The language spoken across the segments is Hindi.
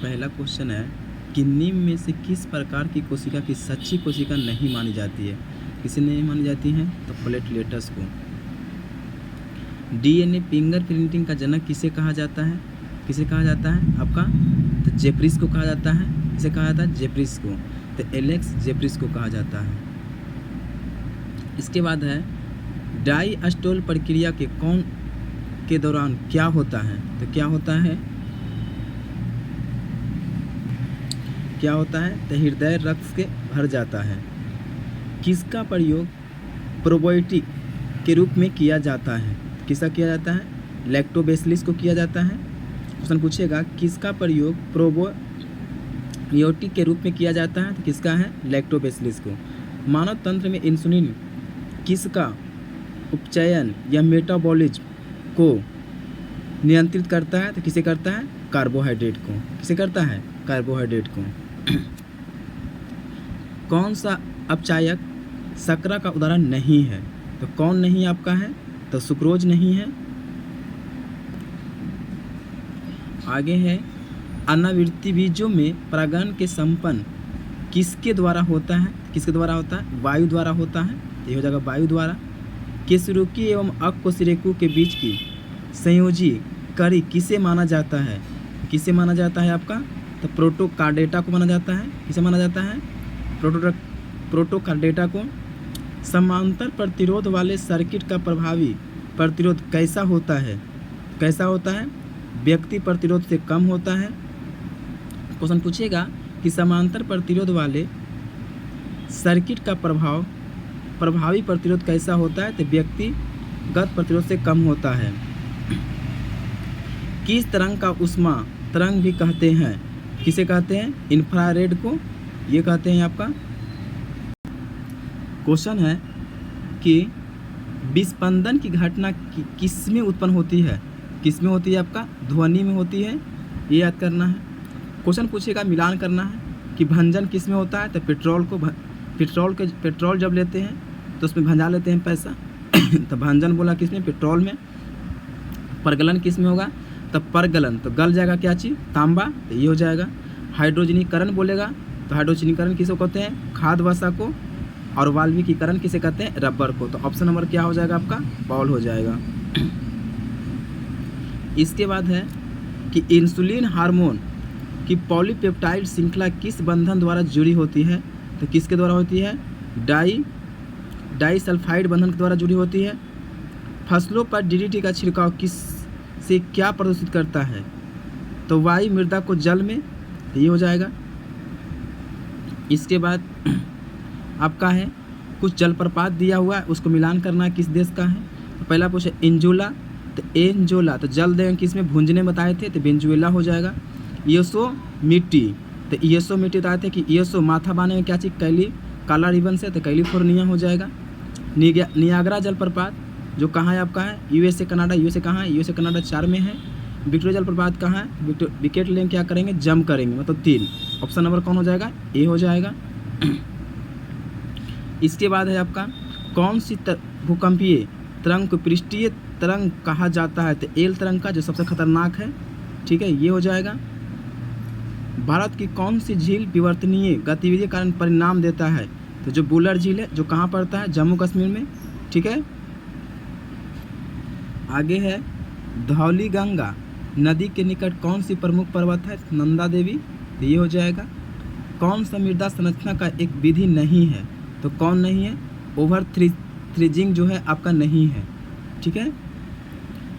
पहला क्वेश्चन है कि निम्न में से किस प्रकार की कोशिका की सच्ची कोशिका नहीं मानी जाती है? किसे नहीं मानी जाती है? तो प्लेटलेट्स को। डीएनए फिंगरप्रिंटिंग का जनक किसे कहा जाता है? किसे कहा जाता है आपका? तो जेफ्रीज को कहा जाता है। किसे कहा जाता है? जेफ्रीज को। तो एलेक्स जेफ्रीज को कहा जाता है। इसके बाद है डाइस्टोल प्रक्रिया के दौरान क्या होता है? तो क्या होता है? क्या होता है? तो हृदय रक्त के भर जाता है। किसका प्रयोग प्रोबायोटिक के रूप में किया जाता है? किसका किया जाता है? लैक्टोबैसिलस को किया जाता है। क्वेश्चन पूछेगा किसका प्रयोग प्रोबायोटिक के रूप में किया जाता है? तो किसका है? लैक्टोबैसिलस को। मानव तंत्र में इंसुलिन किसका उपचयन या मेटाबॉलिज्म को नियंत्रित करता है? तो किसे करता है? कार्बोहाइड्रेट को। किसे करता है? कार्बोहाइड्रेट को। कौन सा अपचायक शर्करा का उदाहरण नहीं है? तो कौन नहीं आपका है? तो सुक्रोज नहीं है। आगे है अनावृत्ति बीजों में परागण के संपन्न किसके द्वारा होता है? किसके द्वारा होता है? वायु द्वारा होता है। तो ये हो जाएगा वायु द्वारा। केसरुकी एवं अकोशिरेकु के बीच की संयोजी कड़ी किसे माना जाता है? किसे माना जाता है आपका? तो प्रोटोकार्डेटा को माना जाता है। किसे माना जाता है? प्रोटोकार्डेटा को। समांतर प्रतिरोध वाले सर्किट का प्रभावी प्रतिरोध कैसा होता है? कैसा होता है? व्यक्ति प्रतिरोध से कम होता है। क्वेश्चन पूछेगा कि समांतर प्रतिरोध वाले सर्किट का प्रभावी प्रतिरोध कैसा होता है? तो व्यक्तिगत प्रतिरोध से कम होता है। किस तरंग का ऊष्मा तरंग भी कहते हैं? किसे कहते हैं? इंफ्रारेड को ये कहते हैं आपका। क्वेश्चन है कि विस्पंदन की घटना किस में उत्पन्न होती है? किस में होती है आपका? ध्वनि में होती है। ये याद करना है। क्वेश्चन पूछेगा मिलान करना है कि भंजन किस में होता है? तो पेट्रोल जब लेते हैं तो उसमें भंजा लेते हैं पैसा तो भंजन बोला किस में? पेट्रोल में। परगलन किस में होगा? तो परगलन तो गल जाएगा क्या चीज़? तांबा। तो ये हो जाएगा। हाइड्रोजनीकरण बोलेगा तो हाइड्रोजनीकरण किसे कहते हैं? खाद वसा को। और वाल्मीकीकरण किसे कहते हैं? रबर को। तो ऑप्शन नंबर क्या हो जाएगा आपका? बॉल हो जाएगा। इसके बाद है कि इंसुलिन हार्मोन की पॉलीपेप्टाइड श्रृंखला किस बंधन द्वारा जुड़ी होती है? तो किसके द्वारा होती है? डाइसल्फाइड बंधन के द्वारा जुड़ी होती है। फसलों पर डीडीटी का छिड़काव किस से क्या प्रदूषित करता है? तो वायु मृदा को जल में। ये हो जाएगा। इसके बाद आपका है कुछ जलप्रपात दिया हुआ है उसको मिलान करना है किस देश का है? तो पहला पूछे एंजोला। तो एंजोला तो जल दें किस में? भुंजने बताए थे तो वेंजुएला हो जाएगा। यसो मिट्टी तो यसो मिट्टी बताए थे कि यसो माथा बाने में क्या चीज़? कैली काला रिबन से। तो कैलिफोर्निया हो जाएगा। नियाग्रा जलप्रपात जो कहाँ है आपका? है यूएसए कनाडा। यूएसए कहाँ है? यूएसए कनाडा 4 में है। विक्टोरिया जलप्रपात कहाँ है? विकेट लेंगे क्या करेंगे? जम करेंगे मतलब 3। ऑप्शन नंबर कौन हो जाएगा? ए हो जाएगा। इसके बाद है आपका कौन सी भूकंपीय तरंग को पृष्ठीय तरंग कहा जाता है? तो एल तरंग का जो सबसे खतरनाक है। ठीक है, ये हो जाएगा। भारत की कौन सी झील विवर्तनीय गतिविधि के कारण परिणाम देता है? तो जो बुलर झील है जो कहाँ पड़ता है? जम्मू कश्मीर में। ठीक है। आगे है धौलीगंगा नदी के निकट कौन सी प्रमुख पर्वत है? नंदा देवी। तो ये हो जाएगा। कौन सा मृदा संरचना का एक विधि नहीं है? तो कौन नहीं है? ओवर थ्रेजिंग जो है आपका नहीं है। ठीक है।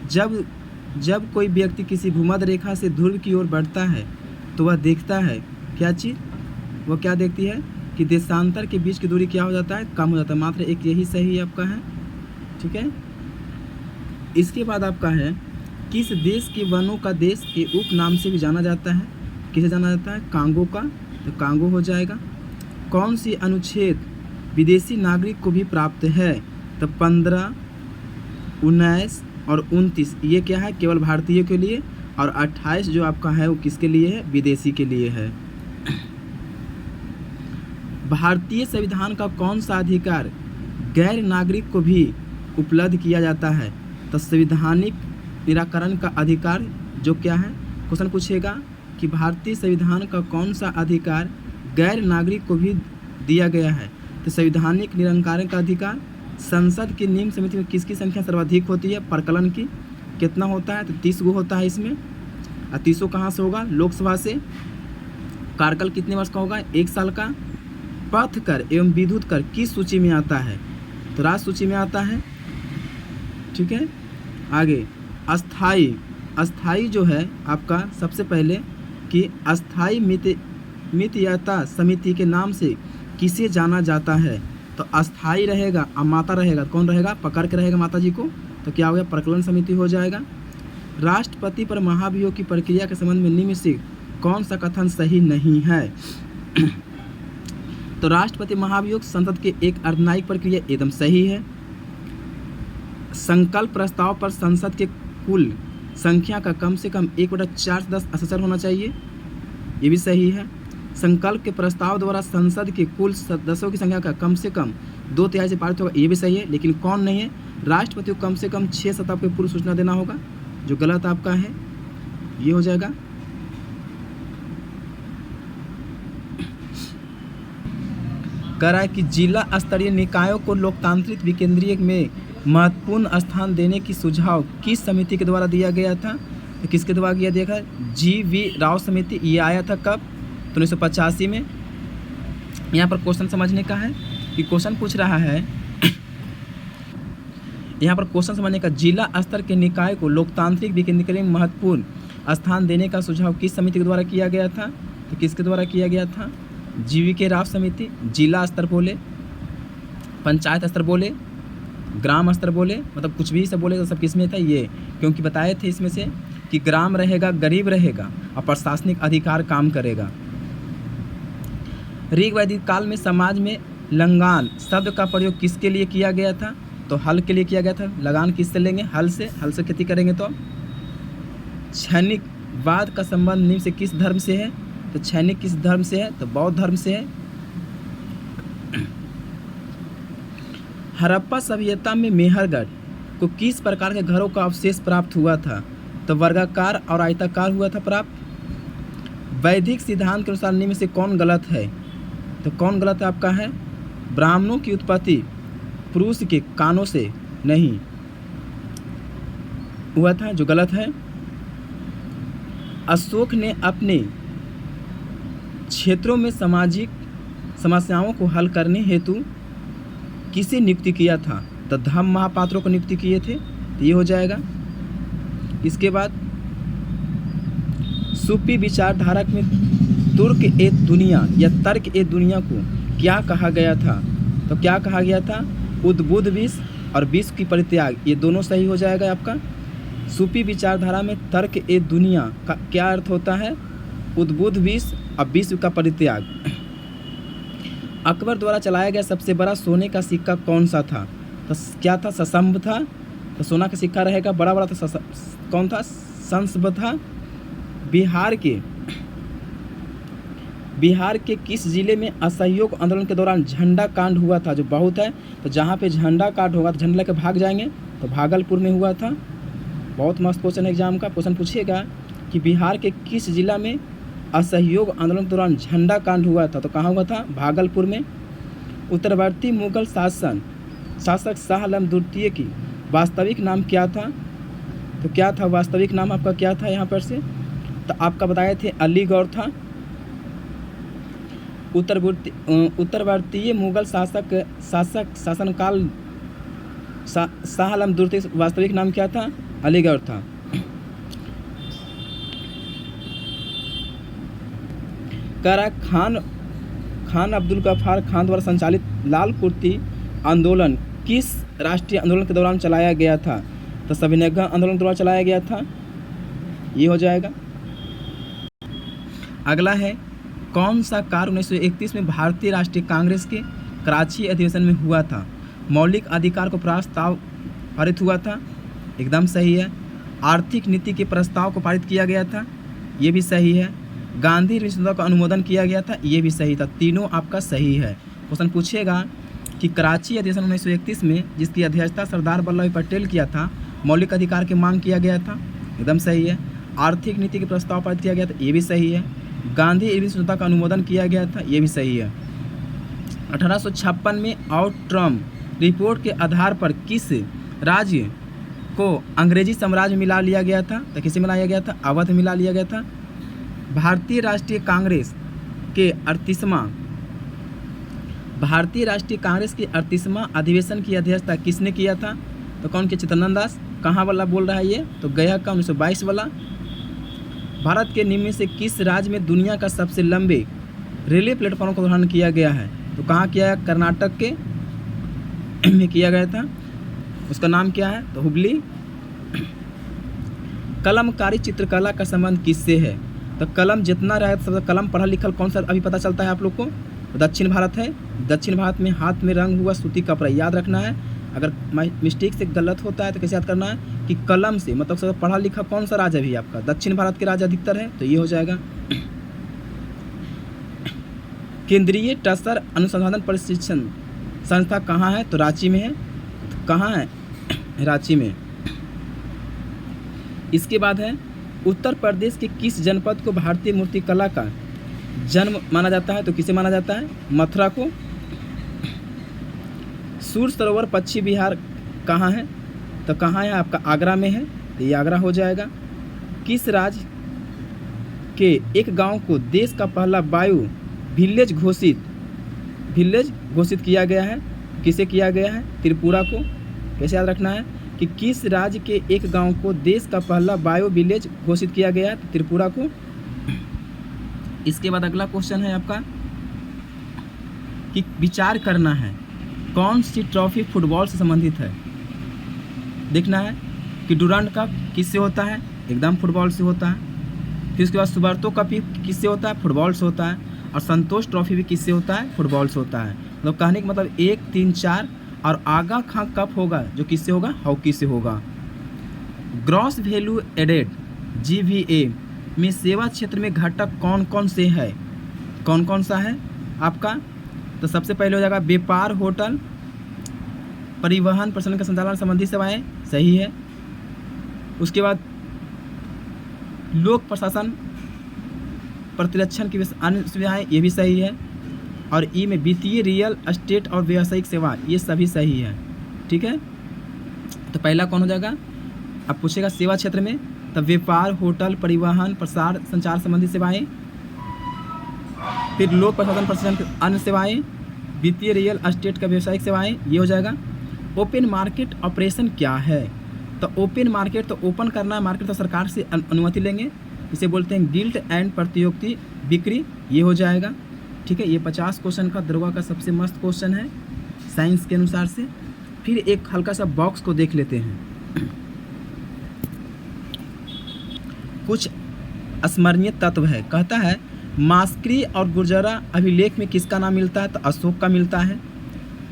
जब कोई व्यक्ति किसी भूमध्य रेखा से ध्रुव की ओर बढ़ता है तो वह देखता है क्या चीज़? वो क्या देखती है कि देशांतर के बीच की दूरी क्या हो जाता है? कम हो जाता है। मात्र एक यही सही आपका है। ठीक है। इसके बाद आपका है किस देश के वनों का देश के उप नाम से भी जाना जाता है? किसे जाना जाता है? कांगो का। तो कांगो हो जाएगा। कौन सी अनुच्छेद विदेशी नागरिक को भी प्राप्त है? तो 15, 19 और 29 ये क्या है? केवल भारतीय के लिए। और 28 जो आपका है वो किसके लिए है? विदेशी के लिए है। भारतीय संविधान का कौन सा अधिकार गैर नागरिक को भी उपलब्ध किया जाता है? तो संवैधानिक निराकरण का अधिकार जो क्या है? क्वेश्चन पूछेगा कि भारतीय संविधान का कौन सा अधिकार गैर नागरिक को भी दिया गया है? तो संवैधानिक निरंकारण का अधिकार। संसद की निम्न समिति में किसकी संख्या सर्वाधिक होती है? प्रकलन की। कितना होता है? तो 30 गो होता है इसमें। और 30 कहाँ से होगा? लोकसभा से। कार्यकाल कितने वर्ष का होगा? 1 साल का। पथ कर एवं विद्युत कर किस सूची में आता है? तो राज्य सूची में आता है। ठीक है, आगे अस्थाई जो है आपका, सबसे पहले कि अस्थाई मितयता समिति के नाम से किसे जाना जाता है? तो अस्थाई रहेगा और माता रहेगा, कौन रहेगा? पकड़ के रहेगा माता जी को, तो क्या हो गया? प्रकलन समिति हो जाएगा। राष्ट्रपति पर महाभियोग की प्रक्रिया के संबंध में निम्न से कौन सा कथन सही नहीं है? तो राष्ट्रपति महाभियोग संसद के एक अर्धन्यायिक प्रक्रिया एकदम सही है। संकल्प प्रस्ताव पर संसद के कुल संख्या का कम से कम 1/4 से 10 असर होना चाहिए, ये भी सही है। संकल्प के प्रस्ताव द्वारा संसद के कुल सदस्यों की संख्या का कम से कम 2/3 से पारित होगा, ये भी सही है। लेकिन कौन नहीं है? राष्ट्रपति को कम से कम 6 सप्ताह की पूर्व सूचना देना होगा, जो गलत आपका है, ये हो जाएगा। कह रहा है कि जिला स्तरीय निकायों को लोकतांत्रिक विकेंद्रीय में महत्वपूर्ण स्थान देने की सुझाव किस समिति के द्वारा दिया गया था? तो किसके द्वारा दिया? देखा, GV राव समिति। ये आया था कब? तो 1985 में। यहाँ पर क्वेश्चन समझने का है कि क्वेश्चन पूछ रहा है यहाँ पर क्वेश्चन समझने का, जिला स्तर के निकाय को लोकतांत्रिक विकेंद्रीकरण में महत्वपूर्ण स्थान देने का सुझाव किस समिति के द्वारा किया गया था? तो किसके द्वारा किया गया था? GV राव समिति। जिला स्तर बोले, पंचायत स्तर बोले, ग्राम स्तर बोले, मतलब कुछ भी सब बोले तो सब किस में था? ये, क्योंकि बताए थे इसमें से कि ग्राम रहेगा, गरीब रहेगा और प्रशासनिक अधिकार काम करेगा। ऋग वैदिक काल में समाज में लगान शब्द का प्रयोग किसके लिए किया गया था? तो हल के लिए किया गया था। लगान किससे लेंगे? हल से। हल से खेती करेंगे। तो क्षणिकवाद का संबंध निम्न से किस धर्म से है? तो क्षणिक किस धर्म से है? तो बौद्ध धर्म से है। हड़प्पा सभ्यता में मेहरगढ़ को किस प्रकार के घरों का अवशेष प्राप्त हुआ था? तो वर्गाकार और आयताकार हुआ था प्राप्त। वैदिक सिद्धांत के अनुसार निम्न से कौन गलत है? तो कौन गलत है आपका है? ब्राह्मणों की उत्पत्ति पुरुष के कानों से नहीं हुआ था, जो गलत है। अशोक ने अपने क्षेत्रों में सामाजिक समस्याओं को हल करने हेतु किसे नियुक्ति किया था? तो धम्म महापात्रों को नियुक्ति किए थे, तो ये हो जाएगा। इसके बाद सूफी विचारधारा में तुर्क ए दुनिया या तर्क ए दुनिया को क्या कहा गया था? तो क्या कहा गया था? उद्बुद्ध विष और विश्व की परित्याग, ये दोनों सही हो जाएगा आपका। सूफी विचारधारा में तर्क ए दुनिया का क्या अर्थ होता है? उद्बुद्ध विष और विश्व का परित्याग। अकबर द्वारा चलाया गया सबसे बड़ा सोने का सिक्का कौन सा था? तो क्या था? ससंभ था। तो सोना का सिक्का रहेगा बड़ा बड़ा, तो कौन था? संसभ था। बिहार के किस जिले में असहयोग आंदोलन के दौरान झंडा कांड हुआ था? जो बहुत है, तो जहाँ पे झंडा कांड होगा तो झंडा लेकर भाग जाएंगे, तो भागलपुर में हुआ था। बहुत मस्त क्वेश्चन एग्जाम का क्वेश्चन पूछेगा कि बिहार के किस जिला में असहयोग आंदोलन के दौरान झंडा कांड हुआ था? तो कहाँ हुआ था? भागलपुर में। उत्तरवर्ती मुगल शासक शाह आलम द्वितीय की वास्तविक नाम क्या था? तो क्या था वास्तविक नाम आपका? क्या था यहाँ पर से? तो आपका बताए थे अलीगढ़ था। उत्तरवर्तीय मुगल शासनकाल शाह आलम द्वितीय वास्तविक नाम क्या था? अलीगढ़ था। कह रहा खान अब्दुल गफ्फार खान द्वारा संचालित लाल कुर्ती आंदोलन किस राष्ट्रीय आंदोलन के दौरान चलाया गया था? तो सविनय आंदोलन के दौरान चलाया गया था, ये हो जाएगा। अगला है, कौन सा कार्य 1931 में भारतीय राष्ट्रीय कांग्रेस के कराची अधिवेशन में हुआ था? मौलिक अधिकार को प्रस्ताव पारित हुआ था, एकदम सही है। आर्थिक नीति के प्रस्ताव को पारित किया गया था, ये भी सही है। गांधी रिश्तों का अनुमोदन किया गया था, ये भी सही था। तीनों आपका सही है। क्वेश्चन पूछेगा कि कराची अधिवेशन 1931 में जिसकी अध्यक्षता सरदार वल्लभ भाई पटेल किया था, मौलिक अधिकार की मांग किया गया था, एकदम सही है। आर्थिक नीति के प्रस्ताव पारित किया गया था, ये भी सही है। गांधी इरविन समझौता का अनुमोदन किया गया था, ये भी सही है। 1856 में आउट्रम रिपोर्ट के आधार पर किस राज्य को अंग्रेजी साम्राज्य में मिला लिया गया था? तो किसे मिलाया गया था? अवध में मिला लिया गया था। भारतीय राष्ट्रीय कांग्रेस के 38वां अधिवेशन की अध्यक्षता किसने किया था? तो कौन के? चित्तरंजन दास। कहाँ वाला बोल रहा है ये? तो गया का 1922 वाला। भारत के निम्न में से किस राज्य में दुनिया का सबसे लंबे रेलवे प्लेटफॉर्म का उद्घाटन किया गया है? तो कहाँ किया है? कर्नाटक के में किया गया था। उसका नाम क्या है? तो हुबली। कलमकारी चित्रकला का संबंध किससे है? तो कलम जितना रहे सब कलम पढ़ा लिखल कौन सा अभी पता चलता है आप लोग को? तो दक्षिण भारत है। दक्षिण भारत में हाथ में रंग हुआ सूती कपड़ा याद रखना है। अगर मिस्टेक से गलत होता है तो कैसे याद करना है कि कलम से मतलब सब पढ़ा लिखा कौन सा राज्य भी आपका? दक्षिण भारत के राज्य अधिकतर है, तो ये हो जाएगा। केंद्रीय टसर अनुसंधान प्रशिक्षण संस्था कहाँ है? तो रांची में है। तो कहाँ है? रांची में। इसके बाद है उत्तर प्रदेश के किस जनपद को भारतीय मूर्तिकला का जन्म माना जाता है? तो किसे माना जाता है? मथुरा को। सूर्य सरोवर पश्चिम बिहार कहाँ है? तो कहाँ है आपका? आगरा में है, तो ये आगरा हो जाएगा। किस राज्य के एक गांव को देश का पहला बायो विलेज घोषित किया गया है? किसे किया गया है? त्रिपुरा को। कैसे याद रखना है कि किस राज्य के एक गांव को देश का पहला बायो विलेज घोषित किया गया है? तो त्रिपुरा को। इसके बाद अगला क्वेश्चन है आपका कि विचार करना है कौन सी ट्रॉफी फुटबॉल से संबंधित है? देखना है कि डुरांड कप किससे होता है? एकदम फुटबॉल से होता है। फिर उसके बाद सुबर्तो कप किससे होता है? फुटबॉल से होता है। और संतोष ट्रॉफी भी किससे होता है? फुटबॉल से होता है। मतलब कहने का मतलब 1, 3, 4 और आगा खां कप होगा जो किससे होगा? हॉकी से होगा। ग्रॉस वैल्यू एडेड GVA में सेवा क्षेत्र में घटक कौन कौन से है? कौन कौन सा है आपका? तो सबसे पहले हो जाएगा व्यापार, होटल, परिवहन, प्रशासन का संचालन संबंधी सेवाएं, सही है। उसके बाद लोक प्रशासन, प्रतिरक्षण की अन्य सुविधाएं, ये भी सही है। और ई में वित्तीय, रियल एस्टेट और व्यावसायिक सेवा, ये सभी सही है। ठीक है, तो पहला कौन हो जाएगा? अब पूछेगा सेवा क्षेत्र में, तब व्यापार, होटल, परिवहन, प्रसार, संचार संबंधी सेवाएं, फिर लोक प्रशासन, प्रशासन की अन्य सेवाएं, वित्तीय, रियल एस्टेट का व्यावसायिक सेवाएं, ये हो जाएगा। ओपन मार्केट ऑपरेशन क्या है? तो ओपन मार्केट तो ओपन करना है मार्केट, तो सरकार से अनुमति लेंगे, इसे बोलते हैं गिल्ड एंड प्रतियोगिता बिक्री, ये हो जाएगा। ठीक है, ये 50 क्वेश्चन का दरोगा का सबसे मस्त क्वेश्चन है साइंस के अनुसार से। फिर एक हल्का सा बॉक्स को देख लेते हैं। कुछ स्मरणीय तत्व है। कहता है मास्करी और गुर्जरा अभिलेख में किसका नाम मिलता है? तो अशोक का मिलता है।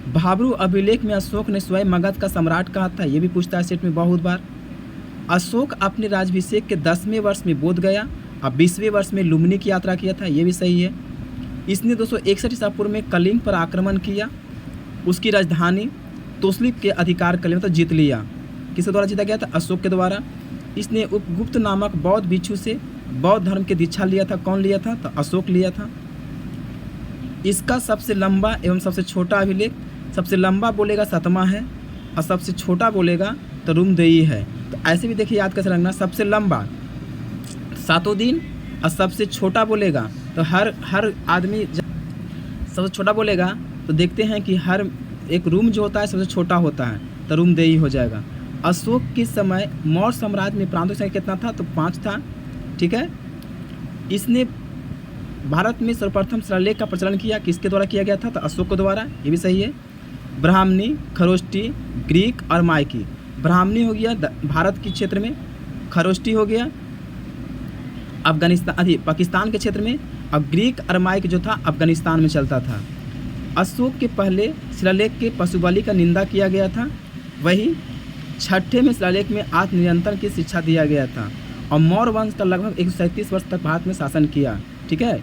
भाब्रू अभिलेख में अशोक ने स्वयं मगध का सम्राट कहा था, ये भी पूछता है सेट में बहुत बार। अशोक अपने राज्याभिषेक के 10वें वर्ष में बोध गया और 20वें वर्ष में लुम्बिनी की यात्रा किया था, ये भी सही है। इसने 261 ईसा पूर्व में कलिंग पर आक्रमण किया, उसकी राजधानी तोसलिप के अधिकार कर लिया, मतलब जीत लिया। किसके द्वारा जीता गया था? अशोक के द्वारा। इसने उपगुप्त नामक बौद्ध भिक्षु से बौद्ध धर्म की दीक्षा लिया था, कौन लिया था? तो अशोक लिया था। इसका सबसे लंबा एवं सबसे छोटा अभिलेख, सबसे लंबा बोलेगा 7वां है और सबसे छोटा बोलेगा तो रुमदेई है। तो ऐसे भी देखिए याद कैसे रखना, सबसे लंबा 7 दिन और सबसे छोटा बोलेगा तो हर आदमी सबसे छोटा बोलेगा तो देखते हैं कि हर एक रूम जो होता है सबसे छोटा होता है, तो रुमदेई हो जाएगा। अशोक के समय मौर्य साम्राज्य में प्रांतों की संख्या कितना था? तो 5 था। ठीक है, इसने भारत में सर्वप्रथम शिलालेख का प्रचलन किया, किसके द्वारा किया गया था? तो अशोक के द्वारा, ये भी सही है। ब्राह्मणी, खरोष्टी, ग्रीक और मायकी। ब्राह्मणी हो गया भारत के क्षेत्र में, खरोष्टी हो गया अफगानिस्तान पाकिस्तान के क्षेत्र में, अब ग्रीक और माइक जो था अफगानिस्तान में चलता था। अशोक के पहले शिलालेख के पशुबलि का निंदा किया गया था, वही 6ठे में शिलालेख में आत्मनियंत्रण की शिक्षा दिया गया था और मौर्य वंश का लगभग 137 वर्ष तक भारत में शासन किया। ठीक है,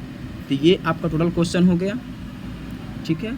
तो ये आपका टोटल क्वेश्चन हो गया। ठीक है।